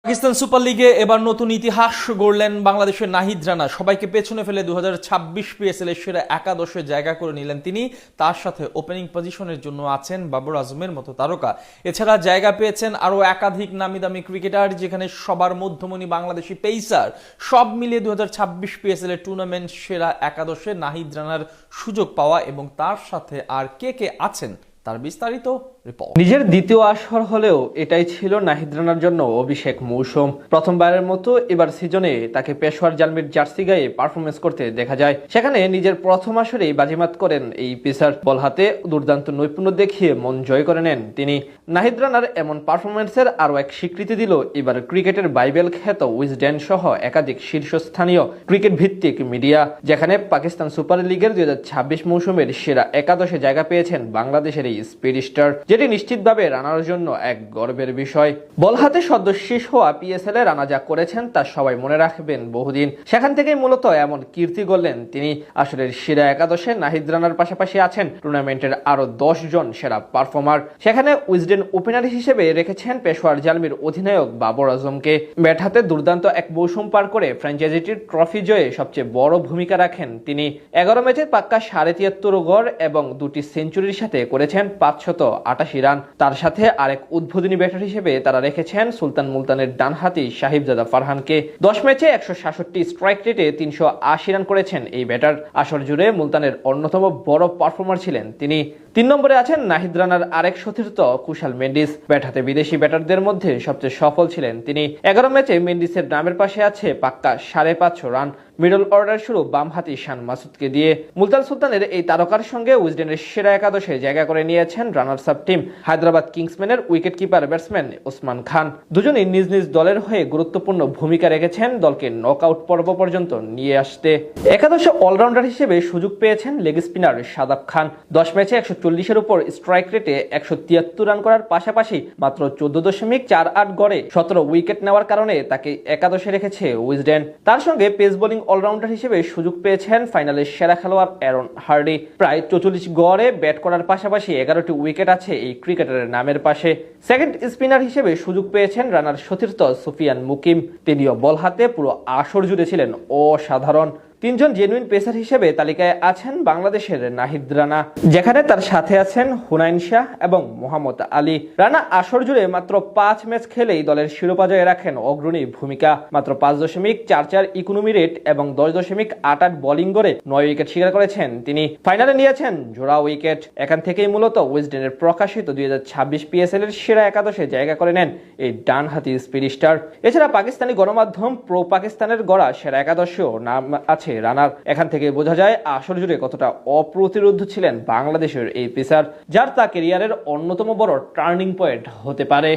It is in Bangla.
পাকিস্তান সুপার লিগে এবার নতুন ইতিহাস গড়লেন বাংলাদেশের নাহিদ রানা। সবাইকে পেছনে ফেলে 2026 পিএসএল এর সেরা একাদশে জায়গা করে নিলেন তিনি। তার সাথে ওপেনিং পজিশনের জন্য আছেন বাবর আজমের মতো তারকা। এছাড়া জায়গা পেয়েছেন আরো একাধিক নামি দামি ক্রিকেটার, যেখানে সবার মধ্যমণি বাংলাদেশি পেসার। সব মিলিয়ে 2026 পিএসএল এর টুর্নামেন্ট সেরা একাদশে নাহিদ রানার সুযোগ পাওয়া এবং তার সাথে আর কে কে আছেন তার বিস্তারিত রিপোর্ট। নিজের দ্বিতীয় আসর হলেও এটাই ছিল নাহিদ রানার জন্য অভিষেক মৌসুম। প্রথমবারের মতো এবার সিজনে তাকে পেশোয়ার জালমির জার্সি গায়ে পারফরমেন্স করতে দেখা যায়। সেখানে নিজের প্রথম আসরেই বাজিমাত করেন এই পেসার। বল হাতে দুর্দান্ত নৈপুণ্য দেখিয়ে মন জয় করে নেন তিনি। নাহিদ রানার এমন পারফরমেন্সের আরও এক স্বীকৃতি দিল এবার ক্রিকেটের বাইবেল খ্যাত উইজডেন সহ একাধিক শীর্ষস্থানীয় ক্রিকেট ভিত্তিক মিডিয়া, যেখানে পাকিস্তান সুপার লিগের 2026 মৌসুমের সেরা একাদশে জায়গা পেয়েছেন বাংলাদেশের এই স্পিড স্টার, যেটি নিশ্চিতভাবে রানার জন্য এক গর্বের বিষয়। বল হাতে সদ্য শেষ হওয়া পিএসএল এ রানা যা করেছেন তা সবাই মনে রাখবেন বহুদিন। সেখান থেকেই মূলত এমন কীর্তি গড়লেন তিনি। আসরের সেরা একাদশে নাহিদ রানার পাশাপাশি আছেন টুর্নামেন্টের আরো 10 জন সেরা পারফর্মার। সেখানে উইজডেন ওপেনার হিসেবে রেখেছেন পেশোয়ার জালমির অধিনায়ক বাবর আজমকে। ব্যাট হাতে দুর্দান্ত এক মৌসুম পার করে ফ্র্যাঞ্চাইজিটির ট্রফি জয়ে সবচেয়ে বড় ভূমিকা রাখেন তিনি। 11 ম্যাচে পাক্কা 73.5 গড় এবং 2টি সেঞ্চুরির সাথে করেছেন 588 রান। তার সাথে আরেক উদ্বোধনী ব্যাটার হিসেবে তারা রেখেছেন সুলতান মুলতানের ডানহাতি সাহিবজাদা ফারহানকে। 10 ম্যাচে 166 স্ট্রাইক রেটে 380 রান করেছেন এই ব্যাটার। আসর জুড়ে মুলতানের অন্যতম বড় পারফর্মার ছিলেন তিনি। 3 নম্বরে আছেন নাহিদ রানার আরেক সতীর্থ কুশাল মেন্ডিস। ব্যাট হাতে বিদেশি ব্যাটারদের মধ্যে সবচেয়ে সফল ছিলেন তিনি। 11 ম্যাচে মেন্ডিসের নামের পাশে আছে পাক্কা 550 রান। মিডল অর্ডার শুরু বামহাতি শান মাসুদকে দিয়ে। মুলতান সুলতানের এই তারকার সঙ্গে উইজডেনের সেরা একাদশে জায়গা করে নিয়েছেন রানার্স আপ টিম হায়দ্রাবাদ কিংসম্যানের wicket keeper batsman Osman Khan. দুজনেই নিজ নিজ দলের হয়ে গুরুত্বপূর্ণ ভূমিকা রেখেছেন দলকে নকআউট পর্ব পর্যন্ত নিয়ে আসতে। একাদশে অলরাউন্ডার হিসেবে সুযোগ পেয়েছেন লেগ স্পিনার শাদাব খান। 10 ম্যাচে 140-এর উপর স্ট্রাইক রেটে 173 রান করার পাশাপাশি মাত্র 14.48 গড়ে 17 উইকেট নেওয়ার কারণে তাকে একাদশে রেখেছে উইজডেন। তার সঙ্গে পেস বোলিং অলরাউন্ডার হিসেবে সুযোগ পেয়েছেন ফাইনালের সেরা খেলোয়াড় অ্যারন হার্ডি। প্রায় 44 গড়ে ব্যাট করার পাশাপাশি 11টি উইকেট আছে এই ক্রিকেটারের নামের পাশে। সেকেন্ড স্পিনার হিসেবে সুযোগ পেয়েছেন রানার সতীর্থ সুফিয়ান মুকিম। তিনিও বল হাতে পুরো আসর জুড়ে ছিলেন অসাধারণ। 3 জন জেনুইন পেসার হিসেবে তালিকায় আছেন বাংলাদেশের নাহিদ রানা, যেখানে তার সাথে আছেন হুনাইন শাহ এবং মোহাম্মদ আলী। রানা আসর জুড়ে মাত্র 5 ম্যাচ খেলেই দলের শিরোপা জয়ে রাখেন অগ্রণী ভূমিকা। মাত্র 5.44 ইকোনমি রেট এবং 10.88 বোলিং করে 9 উইকেট শিকার করেছেন তিনি। ফাইনালে নিয়েছেন জোড়া উইকেট। এখান থেকেই মূলত উইজডেনের প্রকাশিত 2026 পিএসএল এর সেরা একাদশে জায়গা করে নেন এই ডানহাতি স্পিড স্টার। এছাড়া পাকিস্তানি গণমাধ্যম প্রো পাকিস্তানের গড়া সেরা একাদশেও নাম আছে রানার। এখান থেকে বোঝা যায় আসর জুড়ে কতটা অপ্রতিরোধ ছিলেন বাংলাদেশের এই পেসার, যার তা ক্যারিয়ারের অন্যতম বড় টার্নিং পয়েন্ট হতে পারে।